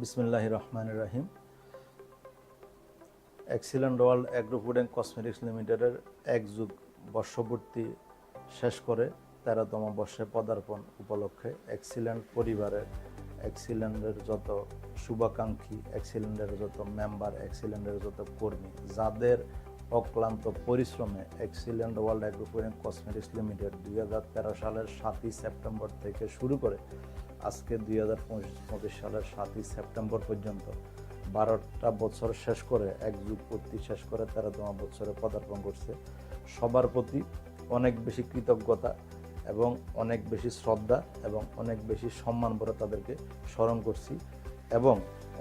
বিসমিল্লাহির রহমানির রহিম। Excellent world agro food and cosmetics লিমিটেডের এক যুগ বর্ষপূর্তি শেষ করে 13তম বর্ষে পদার্পণ উপলক্ষে এক্সিলেন্ট পরিবারের, এক্সিলেন্টের যত শুভাকাঙ্ক্ষী, এক্সিলেন্টের যত মেম্বার, এক্সিলেন্টের যত কর্মী, যাদের অক্লান্ত পরিশ্রমে excellent world agro food and cosmetics limited 2013 সালের 7ই সেপ্টেম্বর থেকে শুরু করে আজকে 2025 সালের 7ই সেপ্টেম্বর পর্যন্ত 12টা বছর শেষ করে, এক যুগ পূর্তি শেষ করে 13তম বছরে পদার্পণ করছে। সবার প্রতি অনেক বেশি কৃতজ্ঞতা এবং অনেক বেশি শ্রদ্ধা এবং অনেক বেশি সম্মান করে তাদেরকে স্মরণ করছি এবং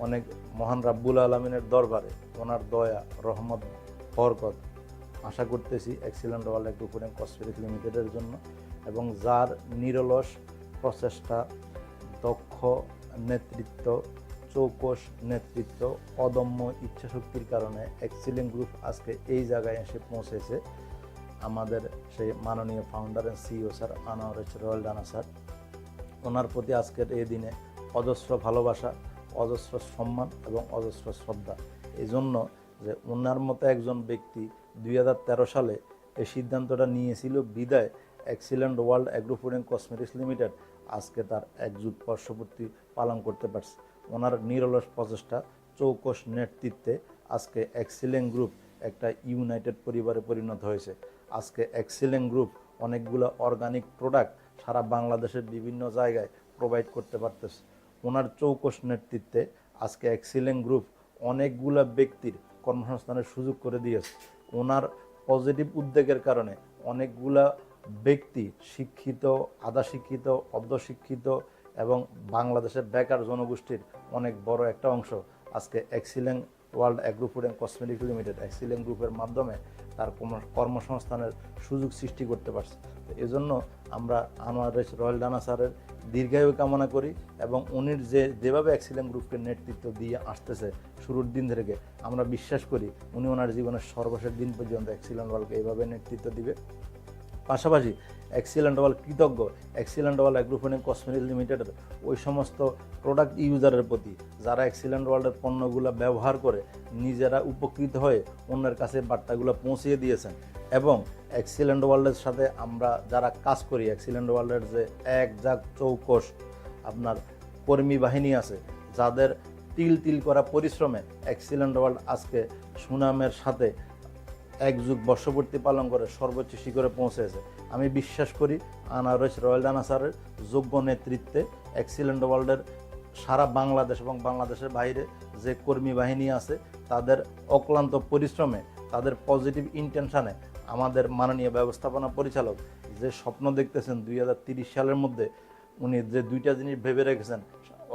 অনেক মহান রাব্বুল আলামিনের দরবারে ওনার দয়া, রহমত, বরকত আশা করতেছি excellent world agro food and cosmetics লিমিটেডের জন্য, এবং যার নিরলস প্রচেষ্টা, দক্ষ নেতৃত্ব, চৌকস নেতৃত্ব, অদম্য ইচ্ছাশক্তির কারণে এক্সিলেন্ট গ্রুপ আজকে এই জায়গায় এসে পৌঁছেছে। আমাদের সেই মাননীয় founder and CEO sir Anwar royal ডানা স্যার, ওনার প্রতি আজকের এই দিনে অজস্র ভালোবাসা, অজস্র সম্মান এবং অজস্র শ্রদ্ধা। এই জন্য যে ওনার মতো একজন ব্যক্তি 2013 সালে এই সিদ্ধান্তটা নিয়েছিল বিদায় excellent world agro food and cosmetics limited আজকে তার এক যুগ বর্ষপূর্তি পালন করতে পারছে। ওনার নিরলস প্রচেষ্টা, চৌকস নেতৃত্বে আজকে এক্সিলেন্ট গ্রুপ একটা ইউনাইটেড পরিবারে পরিণত হয়েছে। আজকে এক্সিলেন্ট গ্রুপ অনেকগুলো অর্গানিক প্রোডাক্ট সারা বাংলাদেশের বিভিন্ন জায়গায় প্রোভাইড করতে পারতেছে। ওনার চৌকস নেতৃত্বে আজকে এক্সিলেন্ট গ্রুপ অনেকগুলো ব্যক্তির কর্মসংস্থানের সুযোগ করে দিয়েছে। ওনার পজিটিভ উদ্যোগের কারণে অনেকগুলা ব্যক্তি শিক্ষিত, আধা শিক্ষিত, অর্ধশিক্ষিত এবং বাংলাদেশের বেকার জনগোষ্ঠীর অনেক বড় একটা অংশ আজকে excellent world agro food and cosmetics limited excellent গ্রুপের মাধ্যমে তার কর্মসংস্থানের সুযোগ সৃষ্টি করতে পারছে। তো এই জন্য আমরা আনোয়ার রয়েল ডানা স্যারের দীর্ঘায়ু কামনা করি এবং উনি যেভাবে এক্সিলেন্ট গ্রুপকে নেতৃত্ব দিয়ে আসতেছে শুরুর দিন থেকে, আমরা বিশ্বাস করি উনি ওনার জীবনের সর্বশেষ দিন পর্যন্ত এক্সিলেন্ট ওয়ার্ল্ডকে এইভাবে নেতৃত্ব দিবে। পাশাপাশি এক্সিলেন্ট ওয়ার্ল্ড কৃতজ্ঞ excellent world agro food and cosmetics লিমিটেডের ওই সমস্ত প্রোডাক্ট ইউজারের প্রতি যারা এক্সিলেন্ট ওয়ার্ল্ডের পণ্যগুলো ব্যবহার করে নিজেরা উপকৃত হয়ে অন্যের কাছে বার্তাগুলো পৌঁছিয়ে দিয়েছেন। এবং এক্সিলেন্ট ওয়ার্ল্ডের সাথে আমরা যারা কাজ করি, এক্সিলেন্ট ওয়ার্ল্ডের যে এক জাগ চৌকস আপনার কর্মী বাহিনী আছে, যাদের তিল তিল করা পরিশ্রমে এক্সিলেন্ট ওয়ার্ল্ড আজকে সুনামের সাথে এক যুগ বর্ষপূর্তি পালন করে সর্বোচ্চ শিখরে পৌঁছেছে। আমি বিশ্বাস করি আনোয়ার রয়েল ডানা স্যারের যোগ্য নেতৃত্বে এক্সিলেন্ট ওয়ার্ল্ডের সারা বাংলাদেশ এবং বাংলাদেশের বাইরে যে কর্মী বাহিনী আছে, তাদের অক্লান্ত পরিশ্রমে, তাদের পজিটিভ ইন্টেনশানে আমাদের মাননীয় ব্যবস্থাপনা পরিচালক যে স্বপ্ন দেখতেছেন 2030 সালের মধ্যে, উনি যে দুইটা জিনিস ভেবে রেখেছেন,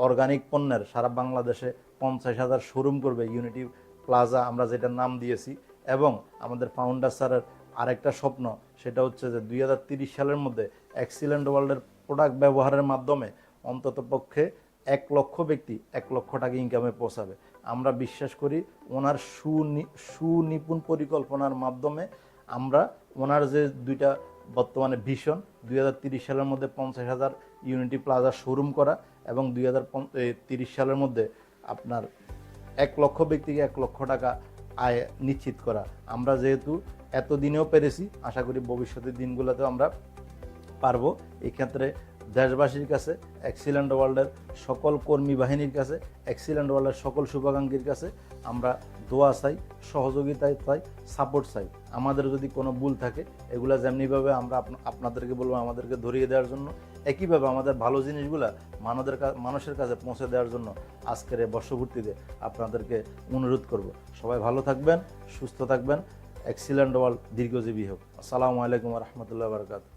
অর্গানিক পণ্যের সারা বাংলাদেশে 50,000 শোরুম করবে, ইউনিটি প্লাজা আমরা যেটা নাম দিয়েছি। এবং আমাদের ফাউন্ডার স্যারের আরেকটা স্বপ্ন, সেটা হচ্ছে যে 2030 সালের মধ্যে এক্সিলেন্ট ওয়ার্ল্ডের প্রোডাক্ট ব্যবহারের মাধ্যমে অন্তত পক্ষে 1 লক্ষ ব্যক্তি 1 লক্ষ টাকা ইনকামে পৌঁছাবে। আমরা বিশ্বাস করি ওনার সুনিপুণ পরিকল্পনার মাধ্যমে আমরা ওনার যে দুইটা বর্তমানে ভিশন 2030 সালের মধ্যে 50,000 ইউনিটি প্লাজা শোরুম করা এবং 2030 সালের মধ্যে আপনার 1 লক্ষ ব্যক্তিকে 1 লক্ষ টাকা আয় নিশ্চিত করা, আমরা যেহেতু এতদিনেও পেরেছি, আশা করি ভবিষ্যতের দিনগুলোতেও আমরা পারবো। এই ক্ষেত্রে দেশবাসীর কাছে, এক্সিলেন্ট ওয়ার্ল্ডের সকল কর্মী বাহিনীর কাছে, এক্সিলেন্ট ওয়ার্ল্ডের সকল শুভাকাঙ্ক্ষীর কাছে আমরা দোয়া চাই, সহযোগিতা চাই, সাপোর্ট চাই। আমাদের যদি কোনো ভুল থাকে এগুলো যেমনিভাবে আমরা আপনাদেরকে বলবো আমাদেরকে ধরিয়ে দেওয়ার জন্য, একইভাবে আমাদের ভালো জিনিসগুলো মানুষের কাছে পৌঁছে দেওয়ার জন্য আজকের এই বর্ষপূর্তিতে আপনাদেরকে অনুরোধ করব। সবাই ভালো থাকবেন, সুস্থ থাকবেন, এক্সিলেন্ট ওয়ার্ল্ড দীর্ঘজীবী হোক। আসসালামু আলাইকুম ওয়া রাহমাতুল্লাহি ওয়া বারাকাতুহু।